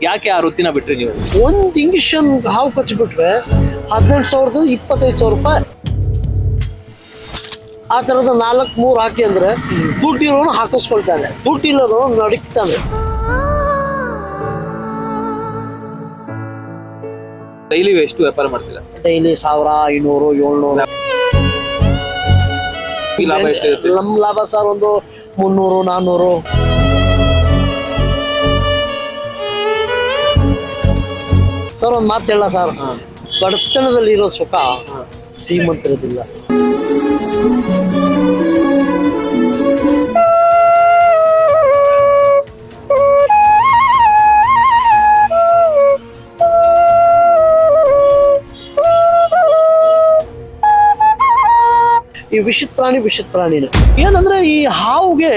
ಯಾಕೆ ಆ ವೃತ್ತಿನ ಬಿಟ್ರಿ ನೀವು? ಒಂದು ಇಂಜೆಕ್ಷನ್ ಹಾವು ಕಚ್ಚಿಬಿಟ್ರೆ 18,000 25,000 ರೂಪಾಯಿ. ಆ ಥರದ 4-3 ಹಾಕಿ ಅಂದರೆ ದುಡ್ಡಿರೋನು ಹಾಕಿಸ್ಕೊಳ್ತಾನೆ, ದುಡ್ಡಿಲ್ಲದೋ ನಡೀತಾನೆ. ಡೈಲಿ ಎಷ್ಟು ವ್ಯಾಪಾರ ಮಾಡ್ತಿಲ್ಲ? ಡೈಲಿ 1,000, 500, 700. ಲಾಭ ಎಷ್ಟಿರುತ್ತೆ? ನಮ್ಮ ಲಾಭ ಸರ್ ಒಂದು 300, 400. ಸರ್ ಒಂದು ಮಾತು ಹೇಳ ಸರ್, ಬಡತನದಲ್ಲಿರೋ ಸುಖ ಶ್ರೀಮಂತರದಿಲ್ಲ ಸರ್. ಈ ವಿಷದ ಪ್ರಾಣಿನೇ ಏನಂದ್ರೆ, ಈ ಹಾವುಗೆ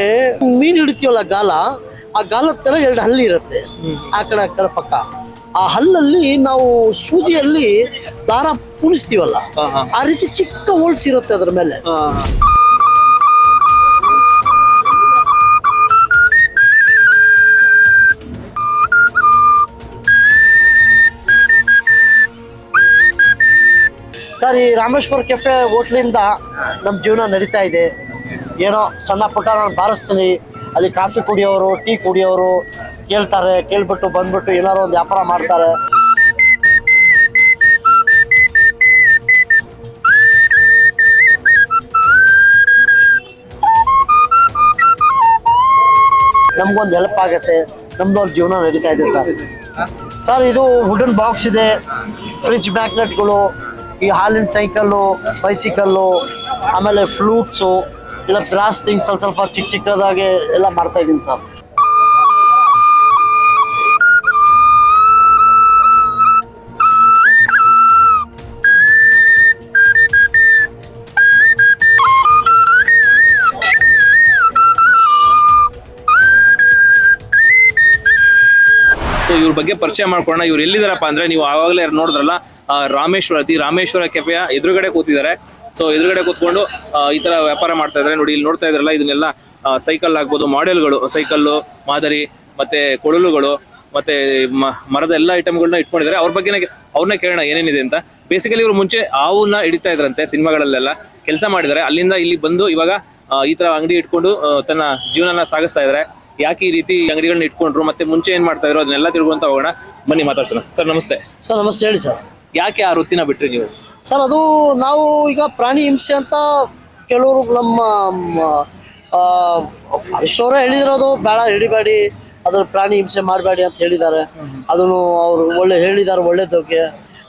ಮೀನು ಹಿಡಿತೀವಲ್ಲ ಗಾಲ, ಆ ಗಾಲದ ತರ 2 ಹಲ್ಲಿ ಇರುತ್ತೆ ಆ ಕಡೆ ಪಕ್ಕ. ಆ ಹಲ್ಲಲ್ಲಿ ನಾವು ಸೂಜಿಯಲ್ಲಿ ದಾರ ಪುಣಿಸ್ತೀವಲ್ಲ, ಆ ರೀತಿ ಚಿಕ್ಕ ಹೋಲ್ಸ್ ಇರುತ್ತೆ ಅದ್ರ ಮೇಲೆ. ಸರ್, ಈ ರಾಮೇಶ್ವರ ಕೆಫೆ ಹೋಟ್ಲಿಂದ ನಮ್ಮ ಜೀವನ ನಡೀತಾ ಇದೆ. ಏನೋ ಸಣ್ಣ ಪುಟ್ಟ ನಾನು ಬಾರಿಸ್ತೀನಿ, ಅಲ್ಲಿ ಕಾಫಿ ಕುಡಿಯೋರು, ಟೀ ಕುಡಿಯೋರು ಕೇಳ್ತಾರೆ, ಕೇಳ್ಬಿಟ್ಟು ಬಂದ್ಬಿಟ್ಟು ಏನಾರು ಒಂದು ವ್ಯಾಪಾರ ಮಾಡ್ತಾರೆ. ನಮ್ಗೊಂದು ಹೆಲ್ಪ್ ಆಗುತ್ತೆ, ನಮ್ದೊಂದು ಜೀವನ ನಡೀತಾ ಇದೆ ಸರ್. ಸರ್, ಇದು ವುಡನ್ ಬಾಕ್ಸ್ ಇದೆ, ಫ್ರಿಜ್ ಮ್ಯಾಗ್ನೆಟ್ಗಳು, ಈ ಹಾಲಿನ ಸೈಕಲ್ಲು, ಬೈಸಿಕಲ್ಲು, ಆಮೇಲೆ ಫ್ಲೂಟ್ಸು, ಇಲ್ಲ ಬ್ರಾಸ್ ಥಿಂಗ್ಸ್ ಸ್ವಲ್ಪ ಚಿಕ್ಕದಾಗಿ ಎಲ್ಲ ಮಾಡ್ತಾ ಇದ್ದೀನಿ ಸರ್. ಸೊ ಇವ್ರ ಬಗ್ಗೆ ಪರಿಚಯ ಮಾಡ್ಕೊಳ್ಳೋಣ. ಇವ್ರು ಎಲ್ಲಿದಾರಪ್ಪ ಅಂದ್ರೆ, ನೀವು ಆವಾಗಲೇ ನೋಡಿದ್ರಲ್ಲ, ರಾಮೇಶ್ವರ ಕೆಫೆಯ ಎದುರುಗಡೆ ಕೂತಿದ್ದಾರೆ. ಸೊ ಎದುರುಗಡೆ ಕೂತ್ಕೊಂಡು ಈ ತರ ವ್ಯಾಪಾರ ಮಾಡ್ತಾ ಇದ್ದಾರೆ. ನೋಡಿ, ಇಲ್ಲಿ ನೋಡ್ತಾ ಇದ್ರಲ್ಲ, ಇದನ್ನೆಲ್ಲ ಸೈಕಲ್ ಆಗ್ಬೋದು, ಮಾಡೆಲ್ಗಳು, ಸೈಕಲ್ಲು, ಮಾದರಿ, ಮತ್ತೆ ಕೊಳಲುಗಳು, ಮತ್ತೆ ಮರದ ಎಲ್ಲ ಐಟಮ್ಗಳನ್ನ ಇಟ್ಕೊಂಡಿದ್ದಾರೆ. ಅವ್ರನ್ನೇ ಕೇಳೋಣ ಏನೇನಿದೆ ಅಂತ. ಬೇಸಿಕಲಿ ಇವರು ಮುಂಚೆ ಹಾವನ್ನ ಹಿಡಿತಾ ಇದ್ರಂತೆ, ಸಿನಿಮಾಗಳಲ್ಲೆಲ್ಲ ಕೆಲಸ ಮಾಡಿದ್ದಾರೆ. ಅಲ್ಲಿಂದ ಇಲ್ಲಿ ಬಂದು ಇವಾಗ ಈ ತರ ಅಂಗಡಿ ಇಟ್ಕೊಂಡು ತನ್ನ ಜೀವನನ ಸಾಗಿಸ್ತಾ ಇದ್ದಾರೆ. ಯಾಕೆ ಈ ರೀತಿ ಅಂಗಡಿಗಳನ್ನ ಇಟ್ಕೊಂಡ್ರು, ಮತ್ತೆ ಮುಂಚೆ ಏನ್ ಮಾಡ್ತಾ ಇದ್ರು, ಅದನ್ನೆಲ್ಲ ತಿಳ್ಕೊಂತ ಹೋಗೋಣ, ಬನ್ನಿ ಮಾತಾಡ್ಸೋಣ. ಸರ್ ನಮಸ್ತೆ. ಸರ್ ನಮಸ್ತೆ, ಹೇಳಿ ಸರ್. ಯಾಕೆ ಆ ವೃತ್ತಿನ ಬಿಟ್ರಿ ನೀವು? ಸರ್, ಅದು ನಾವು ಈಗ ಪ್ರಾಣಿ ಹಿಂಸೆ ಅಂತ ಕೆಲವರು ನಮ್ಮ ಫಾರೆಸ್ಟ್ ಅವರೇ ಹೇಳಿದಿರೋದು, ಬೇಡ ಹಿಡಿಬೇಡಿ, ಅದ್ರ ಪ್ರಾಣಿ ಹಿಂಸೆ ಮಾಡಬೇಡಿ ಅಂತ ಹೇಳಿದ್ದಾರೆ. ಅದನ್ನು ಅವರು ಹೇಳಿದ್ದಾರೆ ಒಳ್ಳೇದಕ್ಕೆ,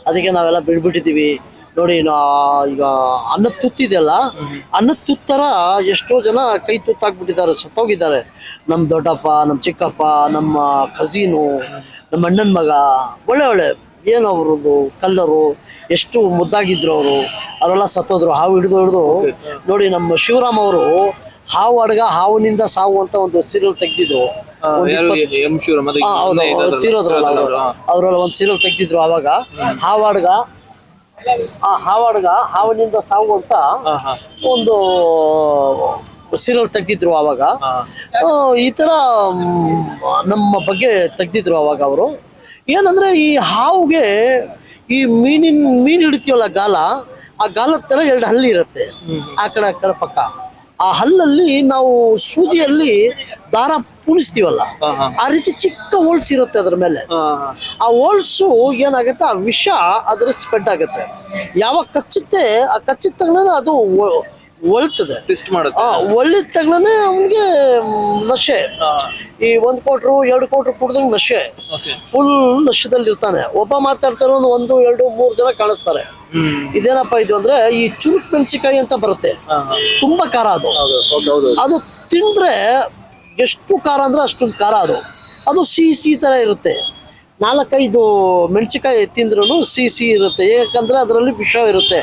ಅದಕ್ಕೆ ನಾವೆಲ್ಲ ಬಿಡ್ಬಿಟ್ಟಿದ್ದೀವಿ. ನೋಡಿ, ಈಗ ಅನ್ನದ ತುತ್ತಿದೆಯಲ್ಲ, ಅನ್ನದ ತುತ್ತರ ಎಷ್ಟೋ ಜನ ಕೈ ತುತ್ತಾಕ್ಬಿಟ್ಟಿದ್ದಾರೆ, ಸತ್ತೋಗಿದ್ದಾರೆ. ನಮ್ಮ ದೊಡ್ಡಪ್ಪ, ನಮ್ಮ ಚಿಕ್ಕಪ್ಪ, ನಮ್ಮ ಕಝೀನು, ನಮ್ಮ ಅಣ್ಣನ ಮಗ, ಒಳ್ಳೆ ಏನು ಅವ್ರದ್ದು ಕಲ್ಲರು, ಎಷ್ಟು ಮುದ್ದಾಗಿದ್ರು ಅವರೆಲ್ಲ ಸತ್ತೋದ್ರು, ಹಾವು ಹಿಡಿದು. ನೋಡಿ, ನಮ್ಮ ಶಿವರಾಮ್ ಅವರು ಹಾವು ಅಡ್ಗ ಹಾವಿನಿಂದ ಸಾವು ಅಂತ ಒಂದು ಸೀರಿಯಲ್ ತೆಗ್ದಿದ್ರು. ತೀರೋದ್ರಲ್ಲ ಅವರೆಲ್ಲ ಒಂದು ಸೀರಿಯಲ್ ತೆಗ್ದಿದ್ರು. ಆವಾಗ ಹಾವಾಡ್ಗ ಹಾವಿನಿಂದ ಸಾವು ಅಂತ ಒಂದು ಸೀರಿಯಲ್ ತೆಗ್ದಿದ್ರು. ಆವಾಗ ಈ ತರ ನಮ್ಮ ಬಗ್ಗೆ ತೆಗ್ದಿದ್ರು ಅವಾಗ ಅವರು. ಏನಂದ್ರೆ, ಈ ಹಾವುಗೆ ಈ ಮೀನು ಹಿಡಿತೀವಲ್ಲ ಗಾಲ, ಆ ಗಾಲದ ತರ 2 ಹಲ್ಲಿ ಇರುತ್ತೆ ಆ ಕಡೆ ಪಕ್ಕ. ಆ ಹಲ್ಲಲ್ಲಿ ನಾವು ಸೂಜಿಯಲ್ಲಿ ದಾರ ಪುಣಿಸ್ತೀವಲ್ಲ, ಆ ರೀತಿ ಚಿಕ್ಕ ಹೋಲ್ಸ್ ಇರುತ್ತೆ ಅದ್ರ ಮೇಲೆ. ಆ ಹೋಲ್ಸು ಏನಾಗುತ್ತೆ, ಆ ವಿಷ ಅದ್ರ ಸ್ಪ್ರೆಡ್ ಆಗುತ್ತೆ. ಯಾವಾಗ ಕಚ್ಚುತ್ತೆ, ಆ ಕಚ್ಚಿದ ತಕ್ಷಣ ಅದು ಒಳ್ತದೆ, ಒಳ್ಳಿದ ತಕ್ಷಣ ಅವನಿಗೆ ನಶೆ. ಈ 1 ಕೋಟಿ 2 ಕೋಟಿ ಕುಡ್ದಂಗೆ ನಶೆ, ಫುಲ್ ನಶೆದಲ್ಲಿ ಇರ್ತಾನೆ. ಒಬ್ಬ ಮಾತಾಡ್ತಾರೆ, 1, 2, 3 ಜನ ಕಾಣಿಸ್ತಾರೆ. ಇದೇನಪ್ಪ ಇದು ಅಂದ್ರೆ, ಈ ಚುರುಕ್ ಮೆಣಸಿಕಾಯಿ ಅಂತ ಬರುತ್ತೆ, ತುಂಬಾ ಖಾರ ಅದು ತಿಂದ್ರೆ ಎಷ್ಟು ಖಾರ ಅಂದ್ರೆ ಅಷ್ಟೊಂದು ಖಾರ. ಅದು ಸಿಹಿ ತರ ಇರುತ್ತೆ. 4-5 ಮೆಣಸಿಕಾಯಿ ತಿಂದ್ರೂ ಸಿಹಿ ಇರುತ್ತೆ, ಯಾಕಂದ್ರೆ ಅದರಲ್ಲಿ ವಿಷ ಇರುತ್ತೆ,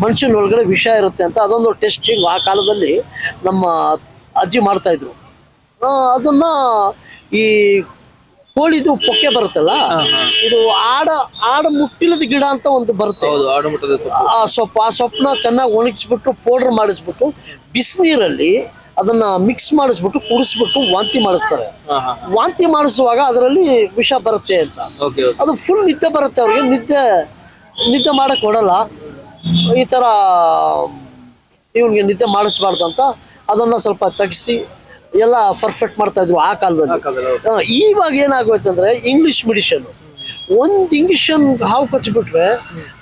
ಮನುಷ್ಯನ ಒಳಗಡೆ ವಿಷ ಇರುತ್ತೆ ಅಂತ. ಅದೊಂದು ಟೆಸ್ಟಿಂಗ್ ಆ ಕಾಲದಲ್ಲಿ ನಮ್ಮ ಅಜ್ಜಿ ಮಾಡ್ತಾ ಇದ್ರು. ಅದನ್ನ ಈ ಕೋಳಿದು ಪೊಕ್ಕೆ ಬರುತ್ತಲ್ಲ, ಇದು ಆಡ ಮುಟ್ಟಿಲದ ಗಿಡ ಅಂತ ಒಂದು ಬರುತ್ತೆ, ಆ ಸೊಪ್ಪನ್ನ ಚೆನ್ನಾಗಿ ಒಣಗಿಸ್ಬಿಟ್ಟು ಪೌಡರ್ ಮಾಡಿಸ್ಬಿಟ್ಟು ಬಿಸಿನೀರಲ್ಲಿ ಅದನ್ನ ಮಿಕ್ಸ್ ಮಾಡಿಸ್ಬಿಟ್ಟು ಕುಡಿಸ್ಬಿಟ್ಟು ವಾಂತಿ ಮಾಡಿಸ್ತಾರೆ. ಹಾ ಹಾ ವಾಂತಿ ಮಾಡಿಸುವಾಗ ಅದರಲ್ಲಿ ವಿಷ ಬರುತ್ತೆ ಅಂತ. ಓಕೆ ಓಕೆ ಅದು ಫುಲ್ ನಿದ್ದೆ ಬರುತ್ತೆ ಅವ್ರಿಗೆ, ನಿದ್ದೆ ಮಾಡಕ್ ಕೊಡಲ್ಲ. ಈ ಥರ ಇವನಿಗೆ ನಿದ್ದೆ ಮಾಡಿಸ್ಬಾರ್ದು ಅಂತ ಅದನ್ನು ಸ್ವಲ್ಪ ತೆಗಿಸಿ ಎಲ್ಲ ಪರ್ಫೆಕ್ಟ್ ಮಾಡ್ತಾ ಇದ್ರು ಆ ಕಾಲದಲ್ಲಿ. ಇವಾಗ ಏನಾಗೋಯ್ತಂದ್ರೆ ಇಂಗ್ಲಿಷ್ ಮೆಡಿಷನ್, ಒಂದು ಇಂಗ್ಲಿಷನ್ ಹಾವು ಕಚ್ಚಿಬಿಟ್ರೆ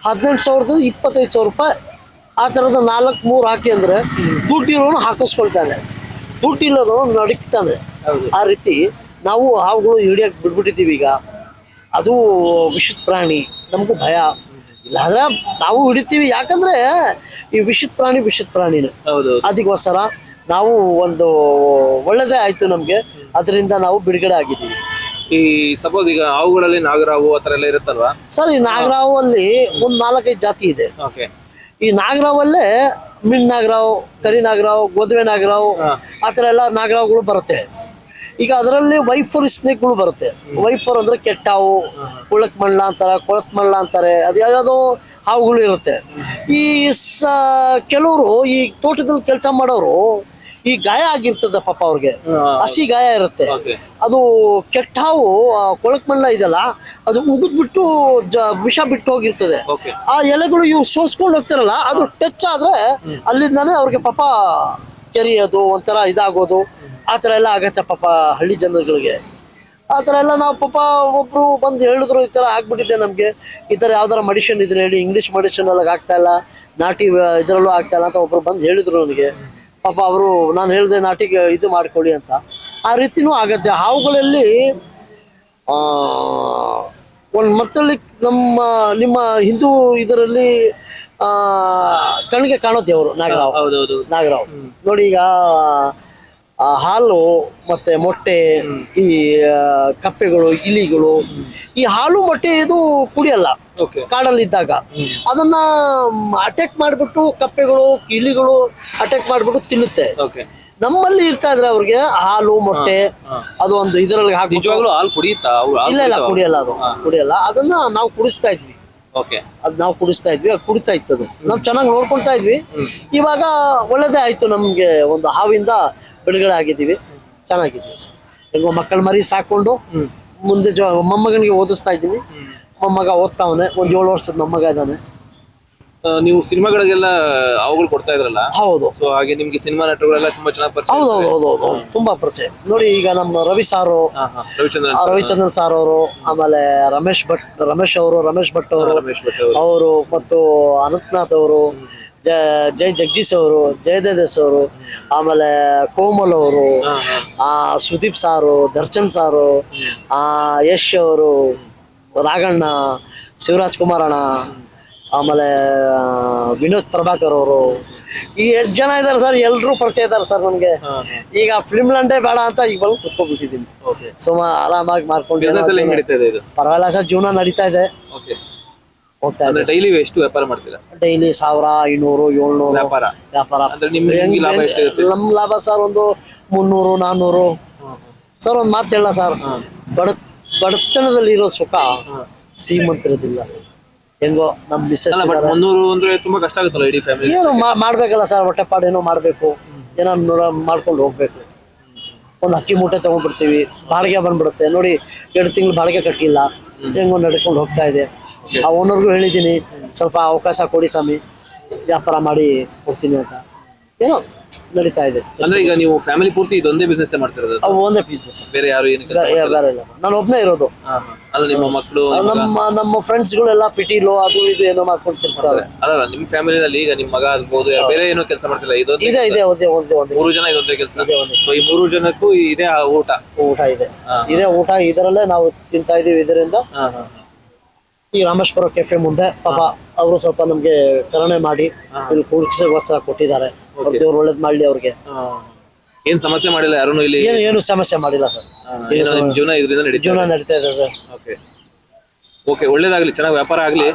18,000 25,000 ರೂಪಾಯಿ ಆ ಥರದ 4-3 ಹಾಕಿ ಅಂದರೆ ದುಡ್ಡಿರೋನು ಹಾಕಿಸ್ಕೊಳ್ತಾನೆ, ದುಡ್ಡಿಲ್ಲದವನು ನಡುಕ್ತಾನೆ. ಆ ರೀತಿ ನಾವು ಹಾವುಗಳು ಹಿಡಿಯೋಕೆ ಬಿಟ್ಬಿಟ್ಟಿದ್ದೀವಿ ಈಗ. ಅದು ವಿಷದ ಪ್ರಾಣಿ, ನಮಗೂ ಭಯ. ಇಲ್ಲಾಂದ್ರೆ ನಾವು ಹಿಡಿತೀವಿ, ಯಾಕಂದ್ರೆ ಈ ವಿಷದ ಪ್ರಾಣಿನೇ. ಅದಕ್ಕೋಸ್ಕರ ನಾವು ಒಂದು ಒಳ್ಳೆದೇ ಆಯ್ತು ನಮಗೆ, ಅದರಿಂದ ನಾವು ಬಿಡುಗಡೆ ಆಗಿದ್ದೀವಿ. ಈ ಸಪೋಸ್ ಈಗ ಹಾವುಗಳಲ್ಲಿ ನಾಗರಾವು ಆ ಥರ ಎಲ್ಲ ಇರುತ್ತಲ್ವಾ ಸರ್? ಈ ನಾಗರಾವಲ್ಲಿ ಒಂದು 4-5 ಜಾತಿ ಇದೆ. ಓಕೆ. ಈ ನಾಗರಾವಲ್ಲೇ ಮಿಣ್ ನಾಗರಾವ್, ಕರಿ ನಾಗರಾವ್, ಗೋಧುವೆ ನಾಗರಾವ್, ಆ ಥರ ಎಲ್ಲ ನಾಗರಾವ್ಗಳು ಬರುತ್ತೆ. ಈಗ ಅದರಲ್ಲಿ ವೈಫರ್ ಸ್ನೇಕ್ಗಳು ಬರುತ್ತೆ. ವೈಫರ್ ಅಂದ್ರೆ ಕೆಟ್ಟ ಹಾವು, ಕುಳಕ್ ಮಳ್ಳ ಅಂತಾರೆ, ಕೊಳತ್ ಮಳ್ಳ ಅಂತಾರೆ, ಅದು ಯಾವ್ಯಾವುದೋ ಹಾವುಗಳು ಇರುತ್ತೆ. ಈ ಕೆಲವರು ಈ ತೋಟದಲ್ಲಿ ಕೆಲಸ ಮಾಡೋರು ಈ ಗಾಯ ಆಗಿರ್ತದೆ ಪಾಪ ಅವ್ರಿಗೆ, ಹಸಿ ಗಾಯ ಇರುತ್ತೆ. ಅದು ಕೆಟ್ಟ ಹಾವು ಕೊಳಕ್ ಮಣ್ಣ ಇದೆಲ್ಲ, ಅದು ಉಗಿದ್ಬಿಟ್ಟು ವಿಷ ಬಿಟ್ಟು ಹೋಗಿರ್ತದೆ. ಆ ಎಲೆಗಳು ಇವು ಸೋಸ್ಕೊಂಡು ಹೋಗ್ತಾರಲ್ಲ, ಅದು ಟಚ್ ಆದ್ರೆ ಅಲ್ಲಿಂದಾನೆ ಅವ್ರಿಗೆ ಪಾಪ ಕೆರಿಯೋದು, ಒಂಥರ ಇದಾಗೋದು, ಆ ಥರ ಎಲ್ಲ ಆಗತ್ತೆ ಪಾಪ ಹಳ್ಳಿ ಜನಗಳಿಗೆ. ಆ ಥರ ಎಲ್ಲ ನಾವು ಪಾಪ ಒಬ್ರು ಬಂದು ಹೇಳಿದ್ರು ಈ ಥರ ಆಗ್ಬಿಟ್ಟಿದೆ ನಮಗೆ, ಈ ಥರ ಯಾವ್ದಾರ ಮೆಡಿಷನ್ ಇದ್ರೆ ಹೇಳಿ, ಇಂಗ್ಲೀಷ್ ಮೆಡಿಷನ್ ಒಳಗೆ ಆಗ್ತಾ ಇಲ್ಲ, ನಾಟಿ ಇದರಲ್ಲೂ ಆಗ್ತಾ ಇಲ್ಲ ಅಂತ ಒಬ್ರು ಬಂದು ಹೇಳಿದ್ರು ನನಗೆ. ಪಾಪ ಅವರು, ನಾನು ಹೇಳಿದೆ ನಾಟಿಗೆ ಇದು ಮಾಡ್ಕೊಳ್ಳಿ ಅಂತ. ಆ ರೀತಿನೂ ಆಗತ್ತೆ. ಹಾವುಗಳಲ್ಲಿ ಒಂದು ಮತ್ತಲ್ಲಿ ನಿಮ್ಮ ಹಿಂದೂ ಇದರಲ್ಲಿ ಕಣ್ಣಿಗೆ ಕಾಣೋ ದೇವರು ನಾಗರಾವ್. ನೋಡಿ, ಈಗ ಹಾಲು ಮತ್ತೆ ಮೊಟ್ಟೆ, ಈ ಕಪ್ಪೆಗಳು, ಇಲಿಗಳು, ಈ ಹಾಲು ಮೊಟ್ಟೆ ಇದು ಕುಡಿಯಲ್ಲ ಕಾಡಲ್ಲಿದ್ದಾಗ. ಅದನ್ನ ಅಟ್ಯಾಕ್ ಮಾಡಿಬಿಟ್ಟು ಕಪ್ಪೆಗಳು, ಇಲಿಗಳು ಅಟ್ಯಾಕ್ ಮಾಡಿಬಿಟ್ಟು ತಿನ್ನುತ್ತೆ. ನಮ್ಮಲ್ಲಿ ಇರ್ತಾ ಇದ್ರೆ ಅವ್ರಿಗೆ ಹಾಲು ಮೊಟ್ಟೆ ಅದು ಒಂದು ಇದರಲ್ಲಿ ಹಾಕಿ. ಹಾಲು ಕುಡಿಯುತ್ತಾ? ಇಲ್ಲ, ಕುಡಿಯಲ್ಲ, ಅದು ಕುಡಿಯಲ್ಲ. ಅದನ್ನ ನಾವು ಕುಡಿಸ್ತಾ ಇದ್ವಿ. ಅದು ನಾವು ಕುಡಿಸ್ತಾ ಇದ್ವಿ, ಅದು ಕುಡಿತಾ ಇತ್ತದು. ನಾವು ಚೆನ್ನಾಗಿ ನೋಡ್ಕೊಳ್ತಾ ಇದ್ವಿ. ಇವಾಗ ಒಳ್ಳೇದೇ ಆಯ್ತು, ನಮ್ಗೆ ಒಂದು ಹಾವಿಂದ ಬಿಡುಗಡೆ ಆಗಿದ್ದೀವಿ, ಚೆನ್ನಾಗಿದ್ದೀವಿ ಸರ್. ಹೆಂಗೋ ಮಕ್ಕಳ ಮರಿ ಸಾಕೊಂಡು ಮುಂದೆ ಮೊಮ್ಮಗನಿಗೆ ಓದಿಸ್ತಾ ಇದ್ದೀನಿ. ಮೊಮ್ಮಗ ಓದ್ತಾವನೆ, ಒಂದು 7 ವರ್ಷದ ಮೊಮ್ಮಗ ಇದ್ದಾನೆ. ನೀವು ಸಿನಿಮಾಗಳಿಗೆಲ್ಲ ಅವುಗಳು ಕೊಡ್ತಾ ಇದ್ರಲ್ಲ? ಹೌದು. ಸೊ ಹಾಗೆ ನಿಮ್ಗೆ ಸಿನಿಮಾ ನಟರುಗಳೆಲ್ಲ ತುಂಬಾ ಚೆನ್ನಾಗಿ ಪರಿಚಯ? ಹೌದು, ತುಂಬಾ ಪರಿಚಯ. ನೋಡಿ, ಈಗ ನಮ್ಮ ರವಿ ಸಾರು, ರವಿಚಂದ್ರನ್ ಸಾರ್ ಅವರು, ಆಮೇಲೆ ರಮೇಶ್ ಅವರು, ರಮೇಶ್ ಭಟ್ ಅವರು, ಮತ್ತು ಅನಂತನಾಥ್ ಅವರು, ಜೈ ಜಗದೀಶ್ ಅವರು, ಜಯದೇಸ್ ಅವರು, ಆಮೇಲೆ ಕೋಮಲ್ ಅವರು, ಸುದೀಪ್ ಸಾರು, ದರ್ಶನ್ ಸಾರು, ಯಶ್ ಅವರು, ರಾಘಣ್ಣ, ಶಿವರಾಜ್ ಕುಮಾರ್ ಅಣ್ಣ, ಆಮೇಲೆ ವಿನೋದ್ ಪ್ರಭಾಕರ್ ಅವರು, ಈ 8 ಜನ ಇದ್ದಾರೆ ಸರ್. ಎಲ್ಲರೂ ಪರಿಚಯ ಇದ್ದಾರೆ ಸರ್ ನನಗೆ. ಈಗ ಫಿಲ್ಮ್ ಲಂಡೇ ಬೇಡ ಅಂತ ಈಗ ಬಂದು ಕುತ್ಕೊಂಡ್ಬಿಟ್ಟಿದ್ದೀನಿ. ಸುಮಾರು ಆರಾಮಾಗಿ ಮಾಡ್ಕೊಂಡು ಪರವಾಗಿಲ್ಲ ಸರ್, ಜೀವನ ನಡೀತಾ ಇದೆ. ಡೈಲಿ ಎಷ್ಟು ವ್ಯಾಪಾರ ಮಾಡ್ತೀರಾ? ಡೈಲಿ 1000, 500, 700 ವ್ಯಾಪಾರ. ನಮ್ ಲಾಭ ಸರ್ ಒಂದು 300, 400. ಸರ್ ಒಂದು ಮಾತು ಹೇಳ ಸರ್, ಬಡತನದಲ್ಲಿರೋ ಸುಖ ಶ್ರೀಮಂತರದಿಲ್ಲ ಸರ್. ಹೆಂಗೋ ನಮ್ ಮಿಸ್ಸಸ್ ತುಂಬಾ ಕಷ್ಟ ಆಗುತ್ತಲ್ಲ ಇಡೀ ಫ್ಯಾಮಿಲಿ. ಏನು ಮಾಡ್ಬೇಕಲ್ಲ ಸರ್, ಹೊಟ್ಟೆಪಾಡು ಏನೋ ಮಾಡ್ಬೇಕು, ಏನೋ ಮಾಡ್ಕೊಂಡು ಹೋಗ್ಬೇಕು. ಒಂದು ಅಕ್ಕಿ ಮೂಟೆ ತಗೊಂಡ್ಬಿಡ್ತೀವಿ, ಬಾಡಿಗೆ ಬಂದ್ಬಿಡುತ್ತೆ. ನೋಡಿ, 2 ತಿಂಗಳು ಬಾಡಿಗೆ ಕಟ್ಟಿಲ್ಲ, ಹೆಂಗೋ ನಡ್ಕೊಂಡು ಹೋಗ್ತಾ ಇದೆ. ಆ ಓನರ್ಗೂ ಹೇಳಿದ್ದೀನಿ, ಸ್ವಲ್ಪ ಅವಕಾಶ ಕೊಡಿ ಸ್ವಾಮಿ, ವ್ಯಾಪಾರ ಮಾಡಿ ಕೊಡ್ತೀನಿ ಅಂತ. ಏನೋ ನಡೀತಾ ಇದೆ. ಅಂದ್ರೆ ಈಗ ನೀವು ಫ್ಯಾಮಿಲಿ ಪೂರ್ತಿ ಇದೊಂದೇ ಬಿಸ್ನೆಸ್ ಮಾಡ್ತಿರೋದು? ಒಂದೇ ಬಿಸ್ನೆಸ್, ಬೇರೆ ಯಾರು ಏನು ಬೇರೆ ಇಲ್ಲ. ನಾನು ಒಬ್ಬನೇ ಇರೋದು. ಅಲ್ಲ, ನಿಮ್ಮ ಮಕ್ಕಳು, ನಮ್ಮ ಫ್ರೆಂಡ್ಸ್ಗಳೆಲ್ಲ ಪಿಟೀಲು ಅದು ಇದು ಏನೋ ಮಾಡ್ಕೊಳ್ತಿರ್ತಾರೆ. ಅಲ್ಲ, ನಿಮ್ಮ ಫ್ಯಾಮಿಲಿನಲ್ಲಿ ಈಗ ನಿಮ್ಮ ಮಗ ಆಗ್ಬೋದು, ಬೇರೆ ಏನೋ ಕೆಲಸ ಮಾಡ್ತಿಲ್ಲ? ಇದೆ 3 ಜನ ಇದೊಂದೇ ಕೆಲಸ. ಸೊ ಈ 3 ಜನಕ್ಕೂ ಇದೇ ಊಟ ಇದೆ. ಊಟ ಇದರಲ್ಲೇ ನಾವು ತಿಂತಾ ಇದೀವಿ. ಇದರಿಂದ ಈ ರಾಮೇಶ್ವರ ಕೆಫೆ ಮುಂದೆ ಪಾಪ ಅವರು ಸ್ವಲ್ಪ ನಮ್ಗೆ ಕರುಣೆ ಮಾಡಿ ಇಲ್ಲಿ ಕೂಡಿಸೋಸ್ಕರ ಕೊಟ್ಟಿದ್ದಾರೆ. ದೇವ್ರು ಒಳ್ಳೇದ್ ಮಾಡ್ಲಿ ಅವ್ರಿಗೆ. ಏನ್ ಸಮಸ್ಯೆ ಮಾಡಿಲ್ಲ ಯಾರು ಇಲ್ಲಿ? ಏನು ಸಮಸ್ಯೆ ಮಾಡಿಲ್ಲ ಸರ್. ಜೀವನ ನಡೀತಾ ಇದೆ ಸರ್. ಓಕೆ, ಒಳ್ಳೇದಾಗ್ಲಿ, ಚೆನ್ನಾಗಿ ವ್ಯಾಪಾರ ಆಗ್ಲಿ.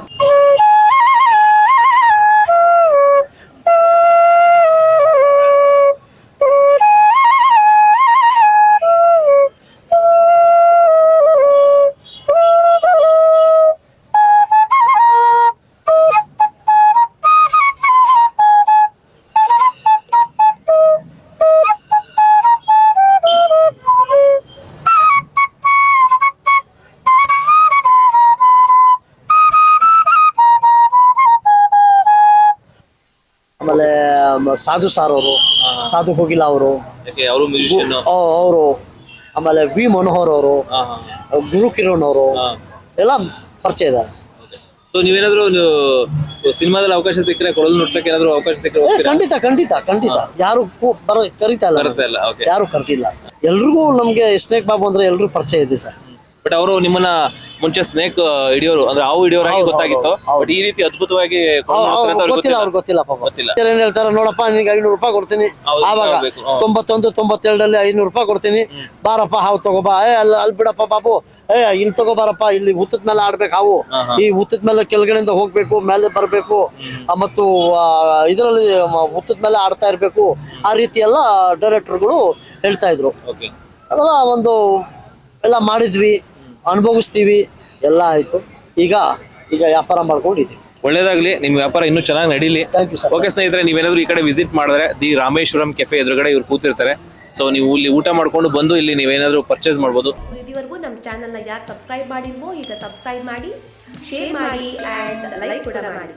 ಸಾಧು ಸಾರ್ ಅವರು, ಸಾಧು ಕೋಗಿಲ ಅವರು, ಯಾಕೆ ಅವರು ಮ್ಯೂಸಿಷಿಯನ್? ಅವರು, ಆಮೇಲೆ ವಿ ಮನೋಹರ್ ಅವರು, ಗುರು ಕಿರಣ್ ಅವರು ಎಲ್ಲ ಪರಿಚಯ ಇದ್ದಾರೆ. ಸೊ ನೀವೇನಾದ್ರು ಸಿನಿಮಾದಲ್ಲಿ ಅವಕಾಶ ಸಿಕ್ಕರೆ ಕೊಡಲು ನುಡ್ಸಕ್ಕೆ ಏನಾದ್ರು ಅವಕಾಶ ಸಿಕ್ಕರೆ ಹೋಗ್ತೀರಾ? ಖಂಡಿತ ಖಂಡಿತ ಖಂಡಿತ. ಯಾರು ಕರೀತಾ ಇಲ್ಲ, ಬರುತ್ತೆ ಅಲ್ಲ? ಓಕೆ. ಯಾರು ಕರ್ತಿಲ್ಲ. ಎಲ್ರಿಗೂ ನಮ್ಗೆ ಸ್ನೇಕ್ ಬಾಬು ಅಂದ್ರೆ ಎಲ್ರಿಗೂ ಪರಿಚಯ ಇದೆ ಸರ್. ಬಟ್ ಅವರು ನಿಮ್ಮನ್ನ ಮುಂಚೆ ಸ್ನೇಕ್ ಹಿಡಿಯೋರು ಅಂದ್ರೆ ಹಾವು ಹಿಡಿಯೋರಾಗಿ ಗೊತ್ತಾಗಿತ್ತು. ಬಟ್ ಈ ರೀತಿ ಅದ್ಭುತವಾಗಿ ಕೊಡಲು ನುಡ್ಸ್ತಾರೆ ಅಂತ ಅವ್ರಿಗೆ ಗೊತ್ತಿಲ್ಲ, ಅವ್ರಿಗೆ ಗೊತ್ತಿಲ್ಲ ಪಾಪ. ಗೊತ್ತಿಲ್ಲ. ಏನ್ ಹೇಳ್ತಾರೆ, ನೋಡಪ್ಪ ನಿನಗೆ 500 ರೂಪಾಯಿ ಕೊಡ್ತೀನಿ. ಹೌದು, ಆವಾಗ ತಗೋಬೇಕು. 91, 92ರಲ್ಲಿ 500 ರೂಪಾಯಿ ಕೊಡ್ತೀನಿ, ಬಾರಪ್ಪ ಹಾವು ತಗೋಬಾ. ಅಲ್ಲಿ ಬಿಡಪ್ಪ ಬಾಬು, ಇಲ್ಲಿ ತಗೋಬಾರಪ್ಪ, ಇಲ್ಲಿ ಹುತ್ತದ ಮೇಲೆ ಆಡ್ಬೇಕು ಹಾವು, ಈ ಹುತ್ತದ ಮೇಲೆ ಕೆಳಗಡೆಯಿಂದ ಹೋಗ್ಬೇಕು, ಮೇಲೆ ಬರ್ಬೇಕು, ಮತ್ತು ಇದರಲ್ಲಿ ಹುತ್ತದ ಮೇಲೆ ಆಡ್ತಾ ಇರ್ಬೇಕು. ಆ ರೀತಿ ಎಲ್ಲ ಡೈರೆಕ್ಟರ್ಗಳು ಹೇಳ್ತಾ ಇದ್ರು. ಓಕೆ. ಅದೆಲ್ಲ ಒಂದು ಎಲ್ಲ ಮಾಡಿದ್ವಿ, ಅನುಭವಿಸ್ತೀವಿ, ಎಲ್ಲ ಆಯ್ತು. ಈಗ ವ್ಯಾಪಾರ ಮಾಡ್ಕೊಂಡಿದ್ದೀವಿ. ಒಳ್ಳೇದಾಗ್ಲಿ, ನಿಮ್ ವ್ಯಾಪಾರ ಇನ್ನೂ ಚೆನ್ನಾಗಿ ನಡೀಲಿ. Thank you sir. ಓಕೆ ಸ್ನೇಹಿತರೆ, ನೀವೇನಾದ್ರು ಈ ಕಡೆ ವಿಸಿಟ್ ಮಾಡಿದ್ರೆ ದಿ ರಾಮೇಶ್ವರಂ ಕೆಫೆ ಎದುರುಗಡೆ ಇವ್ರು ಕೂತಿರ್ತಾರೆ. ಸೊ ನೀವು ಇಲ್ಲಿ ಊಟ ಮಾಡ್ಕೊಂಡು ಬಂದು ಇಲ್ಲಿ ನೀವೇನಾದ್ರು ಪರ್ಚೇಸ್ ಮಾಡ್ಬೋದು. ಇದುವರೆಗೂ ನಮ್ಮ ಚಾನಲ್ನ ಯಾರು ಸಬ್ಸ್ಕ್ರೈಬ್ ಮಾಡಿಲ್ವೋ ಈಗ ಸಬ್ಸ್ಕ್ರೈಬ್ ಮಾಡಿ, ಶೇರ್ ಮಾಡಿ ಆ್ಯಂಡ್ ಲೈಕ್ ಕೂಡ ಮಾಡಿ.